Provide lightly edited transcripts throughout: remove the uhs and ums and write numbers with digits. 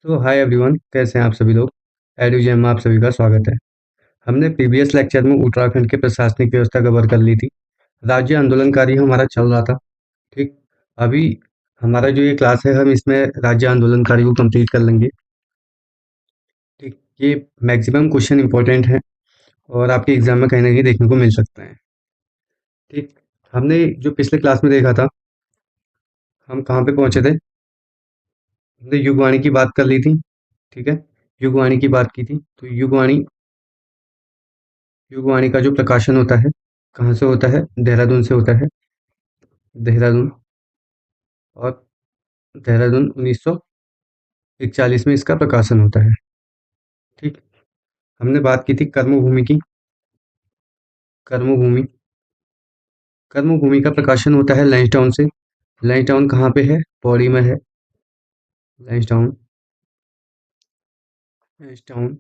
तो hi everyone, कैसे हैं आप सभी लोग। एडुजम में आप सभी का स्वागत है। हमने प्रीवियस लेक्चर में उत्तराखंड के प्रशासनिक व्यवस्था कवर कर ली थी। राज्य आंदोलनकारी हमारा चल रहा था। ठीक। अभी हमारा जो ये क्लास है, हम इसमें राज्य आंदोलनकारी को कंप्लीट कर लेंगे। ठीक। ये मैक्सिमम क्वेश्चन इंपॉर्टेंट है और आपके एग्जाम में कहीं ना कहीं देखने को मिल सकते हैं। ठीक। हमने जो पिछले क्लास में देखा था, हम कहाँ पे पहुंचे थे। हमने युगवाणी की बात कर ली थी। ठीक है। युगवाणी की बात की थी, तो युगवाणी युगवाणी का जो प्रकाशन होता है, कहाँ से होता है? देहरादून से होता है। देहरादून। और देहरादून 1941 में इसका प्रकाशन होता है। ठीक। हमने बात की थी कर्मभूमि की। कर्मभूमि कर्मभूमि का प्रकाशन होता है लैंसडाउन से। लैंसडाउन कहाँ पे है? पौड़ी में है। लैंसडाउन। लैंसडाउन।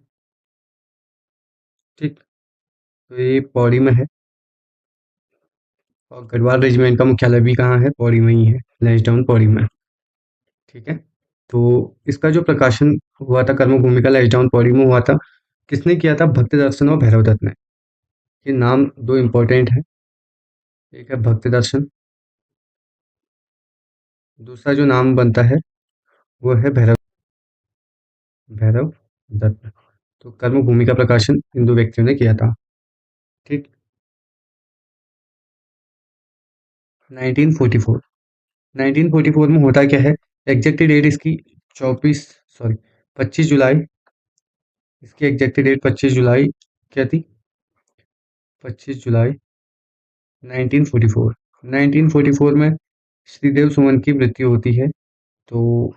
ठीक। तो ये पौड़ी में है। और गढ़वाल रेजिमेंट का मुख्यालय भी कहाँ है? पौड़ी में ही है। लैंसडाउन पौड़ी में। ठीक है। तो इसका जो प्रकाशन हुआ था कर्मभूमि का, लैंसडाउन पौड़ी में हुआ था। किसने किया था? भक्ति दर्शन और भैरव दत्त ने। ये नाम दो इम्पोर्टेंट है। एक है भक्ति दर्शन, दूसरा जो नाम बनता है वो है भैरव। भैरव दत्त। तो कर्मभूमि का प्रकाशन इन दो व्यक्तियों ने किया था। ठीक। 1944। 1944 में होता क्या है? एग्जैक्ट डेट इसकी 24, सॉरी, 25 जुलाई। इसकी एग्जैक्ट डेट 25 जुलाई क्या थी? 25 जुलाई 1944। 1944 में श्रीदेव सुमन की मृत्यु होती है। तो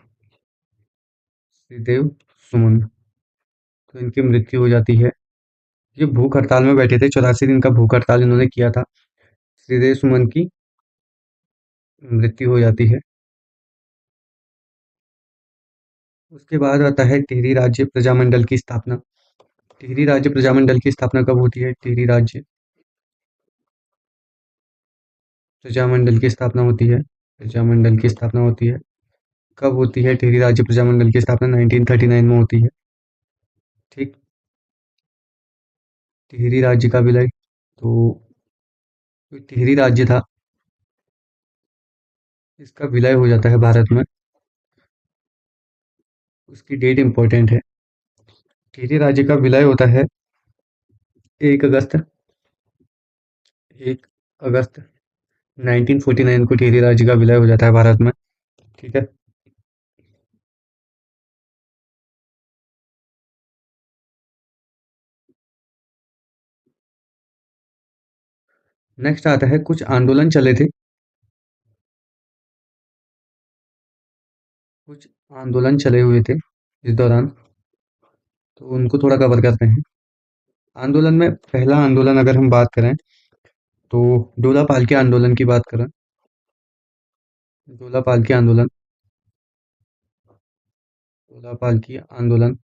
श्रीदेव सुमन, तो इनकी मृत्यु हो जाती है। ये भूख हड़ताल में बैठे थे, 84 दिन का भूख हड़ताल इन्होंने किया था। श्रीदेव सुमन की मृत्यु हो जाती है। उसके बाद आता है टिहरी राज्य प्रजामंडल की स्थापना। टिहरी राज्य प्रजामंडल की स्थापना कब होती है? टिहरी राज्य प्रजामंडल की स्थापना होती है। प्रजामंडल की स्थापना होती है। कब होती है टिहरी राज्य प्रजामंडल की स्थापना? 1939 में होती है। ठीक। टिहरी राज्य का विलय, तो जो टिहरी राज्य था इसका विलय हो जाता है भारत में। उसकी डेट इंपॉर्टेंट है। टिहरी राज्य का विलय होता है 1 अगस्त। 1 अगस्त 1949 को टिहरी राज्य का विलय हो जाता है भारत में। ठीक है। नेक्स्ट आता है कुछ आंदोलन चले थे। कुछ आंदोलन चले हुए थे इस दौरान, तो उनको थोड़ा कवर करते हैं। आंदोलन में पहला आंदोलन अगर हम बात करें तो डोला पालकी आंदोलन की बात करें। डोला पालकी आंदोलन। डोला पालकी आंदोलन।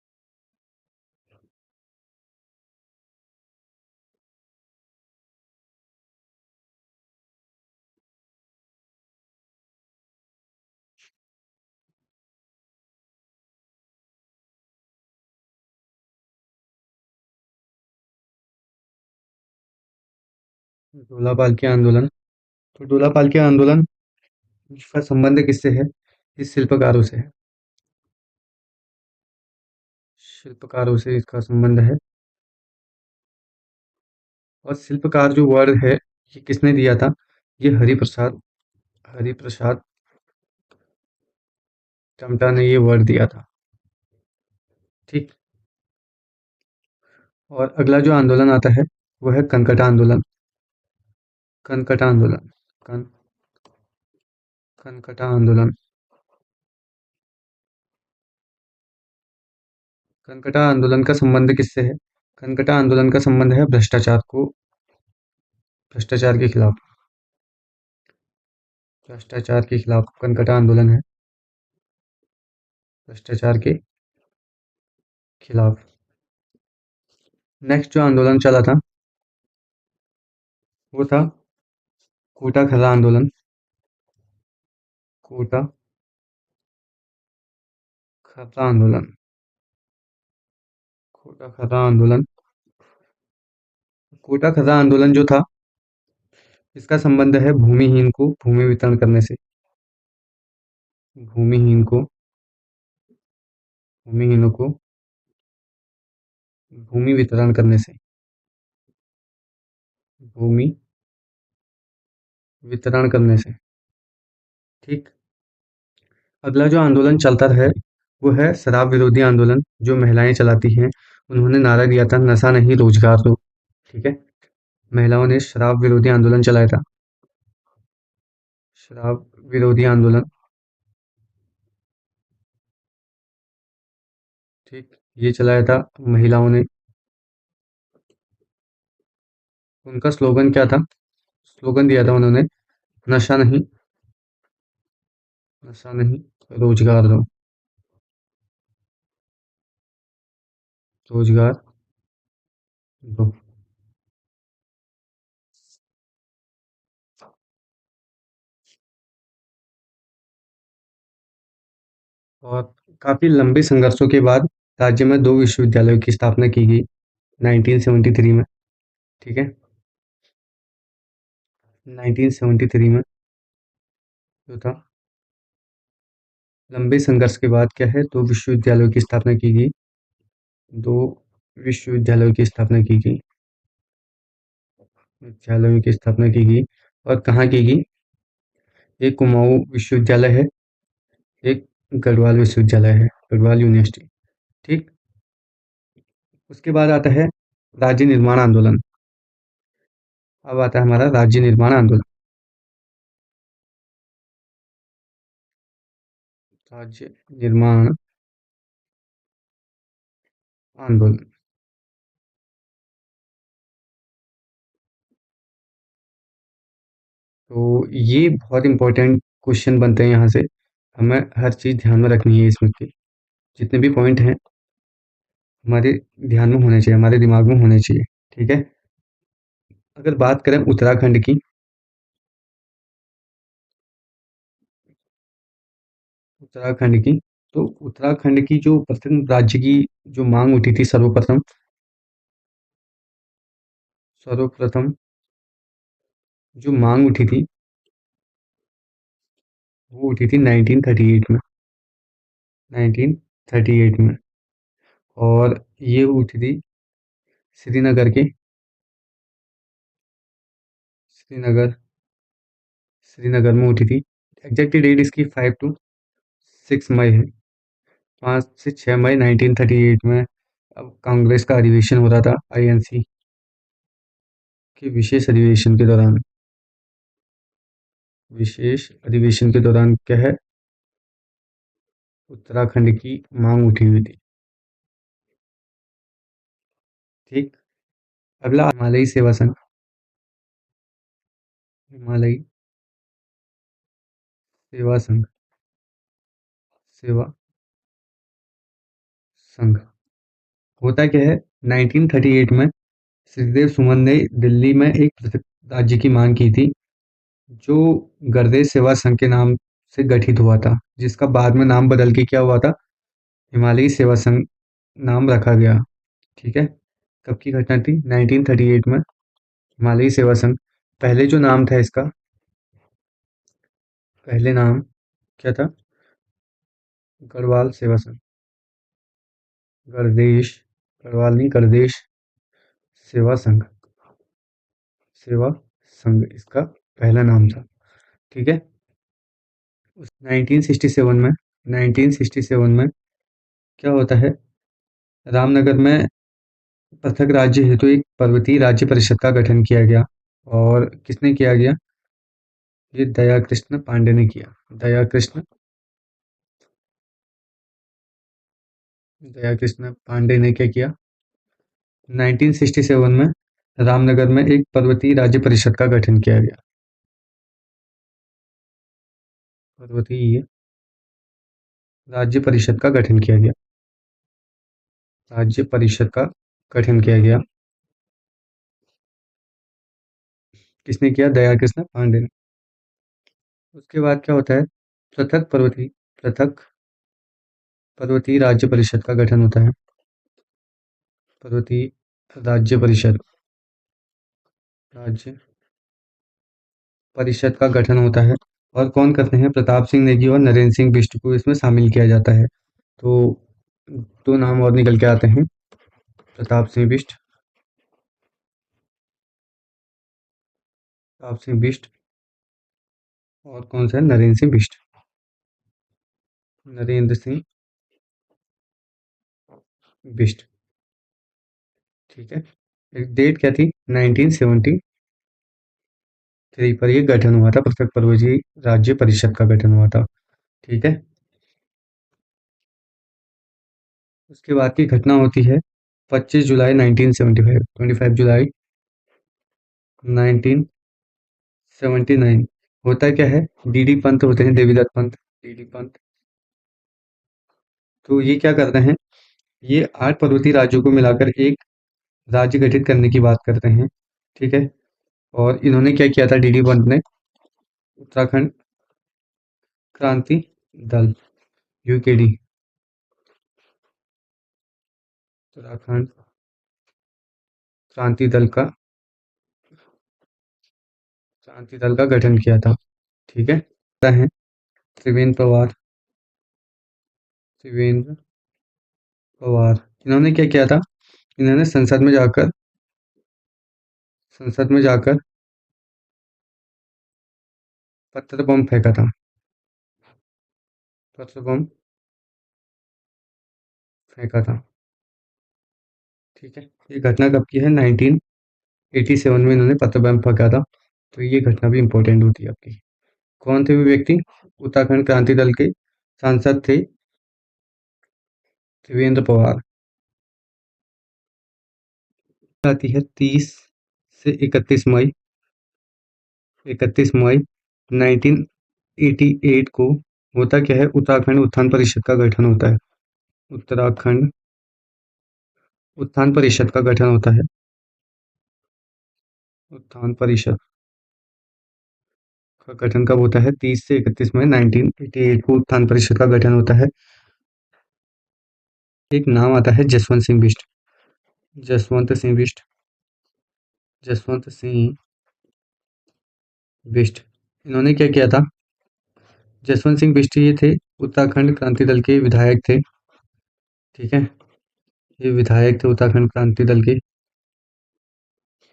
डोला पालकी आंदोलन। तो डोला पालकी आंदोलन का संबंध किससे है? इस शिल्पकारों से है। शिल्पकारों से इसका संबंध है। और शिल्पकार जो वर्ड है, ये किसने दिया था? ये हरिप्रसाद, हरिप्रसाद टमटा ने ये वर्ड दिया था। ठीक। और अगला जो आंदोलन आता है वो है कनकटा आंदोलन। कनकटा आंदोलन। कन कनकटा आंदोलन। कनकटा आंदोलन का संबंध किससे है? कनकटा आंदोलन का संबंध है भ्रष्टाचार को, भ्रष्टाचार के खिलाफ। भ्रष्टाचार के खिलाफ कनकटा आंदोलन है। भ्रष्टाचार के खिलाफ। नेक्स्ट जो आंदोलन चला था वो था कोटा खला आंदोलन। कोटा खर्रा आंदोलन। कोटा खर्रा आंदोलन। कोटा खर्रा आंदोलन जो था, इसका संबंध है भूमिहीन को भूमि वितरण करने से। भूमिहीन को भूमिहीनों को भूमि वितरण करने से। भूमि वितरण करने से। ठीक। अगला जो आंदोलन चलता है वो है शराब विरोधी आंदोलन, जो महिलाएं चलाती हैं। उन्होंने नारा दिया था, नशा नहीं रोजगार दो। ठीक है। महिलाओं ने शराब विरोधी आंदोलन चलाया था। शराब विरोधी आंदोलन। ठीक। ये चलाया था महिलाओं ने। उनका स्लोगन क्या था? स्लोगन दिया था उन्होंने, नशा नहीं, नशा नहीं रोजगार दो। रोजगार दो। और काफी लंबे संघर्षों के बाद राज्य में दो विश्वविद्यालयों की स्थापना की गई 1973 में। ठीक है। 1973 में जो था, लंबे संघर्ष के बाद क्या है, दो विश्वविद्यालयों की स्थापना की गई। दो विश्वविद्यालयों की स्थापना की गई। विद्यालयों की स्थापना की गई। और कहाँ की गई? एक कुमाऊं विश्वविद्यालय है, एक गढ़वाल विश्वविद्यालय है, गढ़वाल यूनिवर्सिटी। ठीक। उसके बाद आता है राज्य निर्माण आंदोलन। अब आता है हमारा राज्य निर्माण आंदोलन। राज्य निर्माण आंदोलन। तो ये बहुत इंपॉर्टेंट क्वेश्चन बनते हैं यहाँ से। हमें हर चीज़ ध्यान में रखनी है इसमें की। जितने भी पॉइंट हैं हमारे ध्यान में होने चाहिए, हमारे दिमाग में होने चाहिए। ठीक है। अगर बात करें उत्तराखंड की, उत्तराखंड की तो उत्तराखंड की जो प्रथम राज्य की जो मांग उठी थी, सर्वप्रथम सर्वप्रथम जो मांग उठी थी, वो उठी थी 1938 में। 1938 में। और ये उठी थी श्रीनगर के श्रीनगर श्रीनगर में उठी थी। एग्जैक्ट डेट इसकी 5 to 6 मई है। 5 से 6 मई 1938 में। अब कांग्रेस का अधिवेशन हो रहा था, आईएनसी के विशेष अधिवेशन के दौरान क्या है, उत्तराखंड की मांग उठी हुई थी। ठीक। अगला हिमालयी सेवा संघ। हिमालयी सेवा संघ। सेवा संघ होता क्या है? 1938 में श्रीदेव सुमन ने दिल्ली में एक पृथक राज्य की मांग की थी, जो गर्देश सेवा संघ के नाम से गठित हुआ था, जिसका बाद में नाम बदल के क्या हुआ था, हिमालयी सेवा संघ नाम रखा गया। ठीक है। कब की घटना थी? 1938 में। हिमालयी सेवा संघ। पहले जो नाम था इसका, पहले नाम क्या था? गढ़वाल सेवा संघ। गणदेश गढ़वाल नहीं, गणदेश सेवा संघ। सेवा संघ इसका पहला नाम था। ठीक है। उस 1967 में 1967 में क्या होता है, रामनगर में पृथक राज्य हेतु एक पर्वतीय राज्य परिषद का गठन किया गया। और किसने किया गया? ये दया कृष्ण पांडे ने किया। दया कृष्ण पांडे ने क्या किया? 1967 में रामनगर में एक पर्वतीय राज्य परिषद का गठन किया गया। पर्वतीय राज्य परिषद का गठन किया गया। राज्य परिषद का गठन किया गया। किसने किया? दया कृष्ण पांडे ने। उसके बाद क्या होता है, पृथक पर्वतीय पृथक पर्वतीय राज्य परिषद का गठन होता है। पर्वतीय राज्य परिषद राज्य परिषद का गठन होता है। और कौन करते हैं? प्रताप सिंह नेगी और नरेंद्र सिंह बिष्ट को इसमें शामिल किया जाता है। तो दो नाम और निकल के आते हैं, प्रताप सिंह बिष्ट, प्रताप सिंह बिष्ट, और कौन सा है? नरेंद्र सिंह बिष्ट, नरेंद्र सिंह बिष्ट। ठीक है। एक डेट क्या थी? 1973 पर ये गठन हुआ था, पृथक पर्वतीय राज्य परिषद का गठन हुआ था। ठीक है। उसके बाद की घटना होती है 25 जुलाई 1975, 25 जुलाई 1979। होता क्या है? डीडी पंत होते हैं, देवीदत्त पंत, डीडी पंत। तो ये क्या करते हैं? ये 8 पर्वतीय राज्यों को मिलाकर एक राज्य गठित करने की बात करते हैं। ठीक है। और इन्होंने क्या किया था? डीडी पंत ने उत्तराखंड क्रांति दल, यूकेडी, उत्तराखंड क्रांति दल का गठन किया था। ठीक है। है त्रिवेंद्र पवार, त्रिवेंद्र पवार। इन्होंने क्या किया था? इन्होंने संसद में जाकर पत्र बम फेंका था, पत्र बम फेंका था। ठीक है। ये घटना कब की है? 1987 में इन्होंने पत्र बम फेंका था। तो ये घटना भी इम्पोर्टेंट होती है आपकी। कौन थे वो व्यक्ति? उत्तराखंड क्रांति दल के सांसद थे त्रिवेंद्र पवार। आती है 30 से 31 मई 1988 को। होता क्या है? उत्तराखंड उत्थान परिषद का गठन होता है। उत्तराखंड उत्थान परिषद का गठन होता है। उत्थान परिषद का गठन कब होता है? 30 से 31 मई 1988 को उत्थान परिषद का गठन होता है। एक नाम आता है जसवंत सिंह बिष्ट, जसवंत सिंह बिष्ट, जसवंत सिंह बिष्ट। इन्होंने क्या किया था? जसवंत सिंह बिष्ट ये थे उत्तराखंड क्रांति दल के विधायक थे। ठीक है। ये विधायक थे उत्तराखंड क्रांति दल के।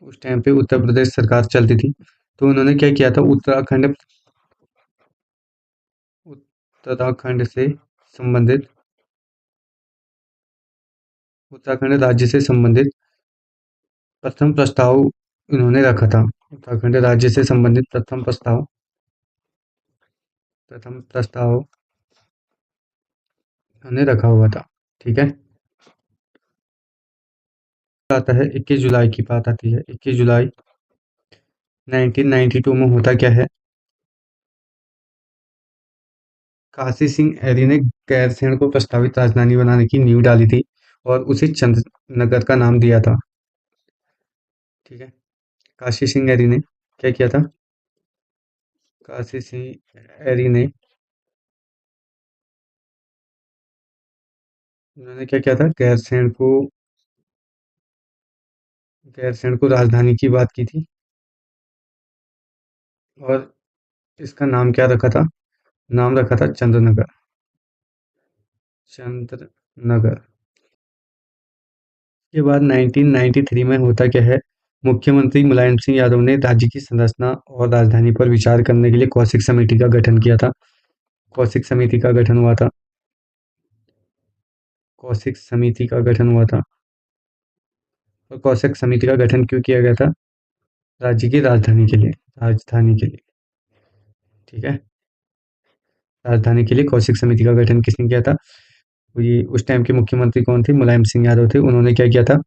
उस टाइम पे उत्तर प्रदेश सरकार चलती थी। तो उन्होंने क्या किया था? उत्तराखंड से संबंधित, उत्तराखंड राज्य से संबंधित प्रथम प्रस्ताव इन्होंने रखा था। उत्तराखंड राज्य से संबंधित प्रथम प्रस्ताव इन्होंने रखा हुआ था। ठीक है। आता है 21 जुलाई की बात आती है। 21 जुलाई 1992 में होता क्या है? काशी सिंह ऐरी ने गैरसैंण को प्रस्तावित राजधानी बनाने की नींव डाली थी और उसे चंद्रनगर का नाम दिया था। ठीक है। काशी सिंह ऐरी ने क्या किया था? काशी सिंह ऐरी ने उन्होंने क्या किया था? गैरसैंण को राजधानी की बात की थी। और इसका नाम क्या रखा था? नाम रखा था चंद्रनगर, चंद्रनगर। के बाद 1993 में होता क्या है? मुख्यमंत्री मुलायम सिंह यादव ने राज्य की संरचना और राजधानी पर विचार करने के लिए कौशिक समिति का गठन किया था। कौशिक समिति का गठन हुआ था। कौशिक समिति का गठन हुआ था। और कौशिक समिति का गठन क्यों किया गया था? राज्य की राजधानी के लिए, राजधानी के लिए। ठीक है। राजधानी के लिए कौशिक समिति का गठन किसने किया था? ये उस टाइम के मुख्यमंत्री कौन थे? मुलायम सिंह यादव थे। उन्होंने क्या किया था?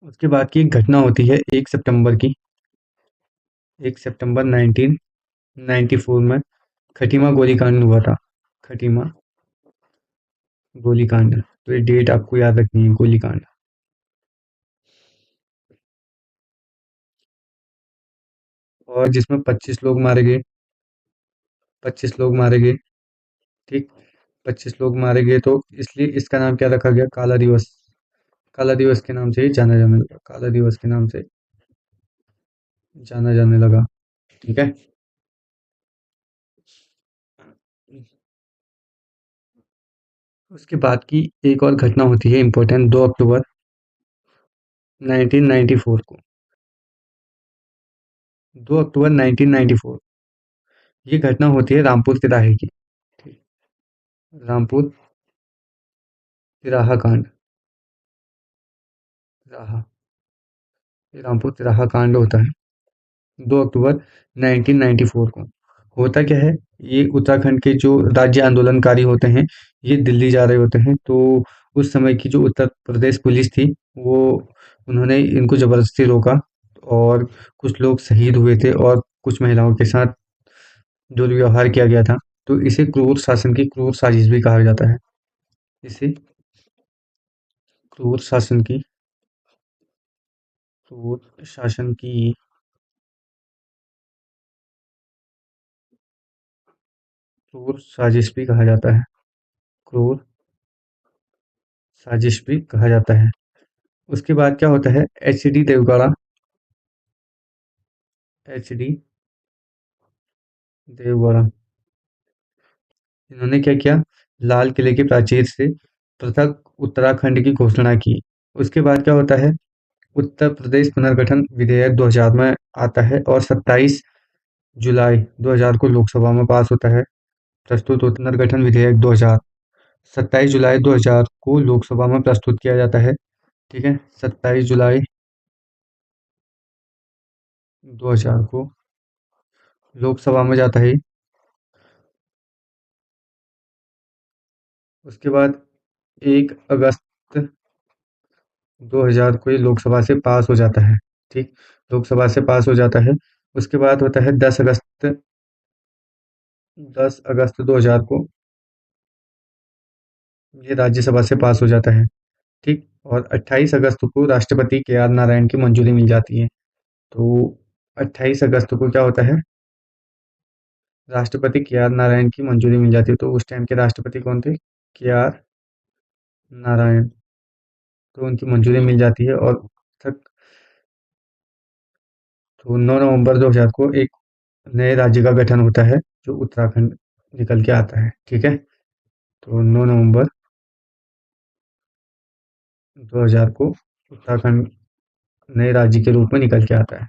उसके बाद की एक घटना होती है 1 सितंबर की, 1 सितंबर 1994 में खटीमा गोलीकांड हुआ था। खटीमा गोलीकांड। तो ये डेट आपको याद रखनी है, गोलीकांड। और जिसमें 25 लोग मारे गए। 25 लोग मारे गए। ठीक, 25 लोग मारे गए, तो इसलिए इसका नाम क्या रखा गया? काला दिवस। काला दिवस के नाम से ही जाना जाने लगा, काला दिवस के नाम से जाना जाने लगा। ठीक है। उसके बाद की एक और घटना होती है इम्पोर्टेंट, 2 अक्टूबर 1994 को। 2 अक्टूबर 1994 ये घटना होती है रामपुर तिराहे की। ठीक, रामपुर तिराहा कांड। तिराहा, ये रामपुर तिराहा कांड होता है 2 अक्टूबर 1994 को। होता क्या है, ये उत्तराखंड के जो राज्य आंदोलनकारी होते हैं, ये दिल्ली जा रहे होते हैं। तो उस समय की जो उत्तर प्रदेश पुलिस थी, वो उन्होंने इनको ज़बरदस्ती रोका और कुछ लोग शहीद हुए थे और कुछ महिलाओं के साथ दुर्व्यवहार किया गया था। तो इसे क्रूर शासन की क्रूर साजिश भी कहा जाता है। इसे क्रूर शासन की क्रूर शासन की क्रूर साजिश भी कहा जाता है। क्रूर साजिश भी कहा जाता है। उसके बाद क्या होता है, एचडी देवगौड़ा। एचडी देवगौड़ा, इन्होंने क्या किया, लाल किले के प्राचीर से पृथक उत्तराखंड की घोषणा की। उसके बाद क्या होता है, उत्तर प्रदेश पुनर्गठन विधेयक 2000 में आता है और 27 जुलाई 2000 को लोकसभा में पास होता है। प्रस्तुत पुनर्गठन विधेयक 2000 27 जुलाई 2000 को लोकसभा में प्रस्तुत किया जाता है। ठीक है, 27 जुलाई 2000 को लोकसभा में जाता है। उसके बाद 1 अगस्त 2000 को ये लोकसभा से पास हो जाता है। ठीक, लोकसभा से पास हो जाता है। उसके बाद होता है 10 अगस्त 2000 को ये राज्यसभा से पास हो जाता है। ठीक, और 28 अगस्त को राष्ट्रपति के आर नारायण की मंजूरी मिल जाती है। तो 28 अगस्त को क्या होता है, राष्ट्रपति के आर नारायण की मंजूरी मिल जाती है। तो उस टाइम के राष्ट्रपति कौन थे? के आर नारायण। तो उनकी मंजूरी मिल जाती है और तक तो 9 नवंबर 2000 को एक नए राज्य का गठन होता है, जो उत्तराखंड निकल के आता है। ठीक है, तो 9 नवंबर 2000 को उत्तराखंड नए राज्य के रूप में निकल के आता है।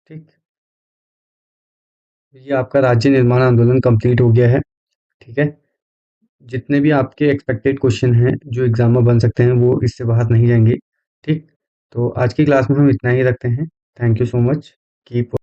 ठीक, ये आपका राज्य निर्माण आंदोलन कंप्लीट हो गया है। ठीक है, जितने भी आपके एक्सपेक्टेड क्वेश्चन हैं जो एग्जाम में बन सकते हैं, वो इससे बाहर नहीं जाएंगे। ठीक, तो आज की क्लास में हम इतना ही रखते हैं। Thank you so much. Keep